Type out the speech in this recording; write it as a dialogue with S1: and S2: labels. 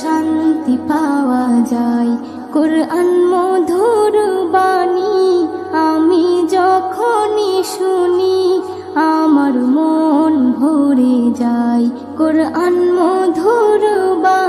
S1: শান্তি পাওয়া যায়। কোরআন মধুর বাণী আমি যখনই শুনি আমার মন ভরে যায়। কোরআন মধুর বাণী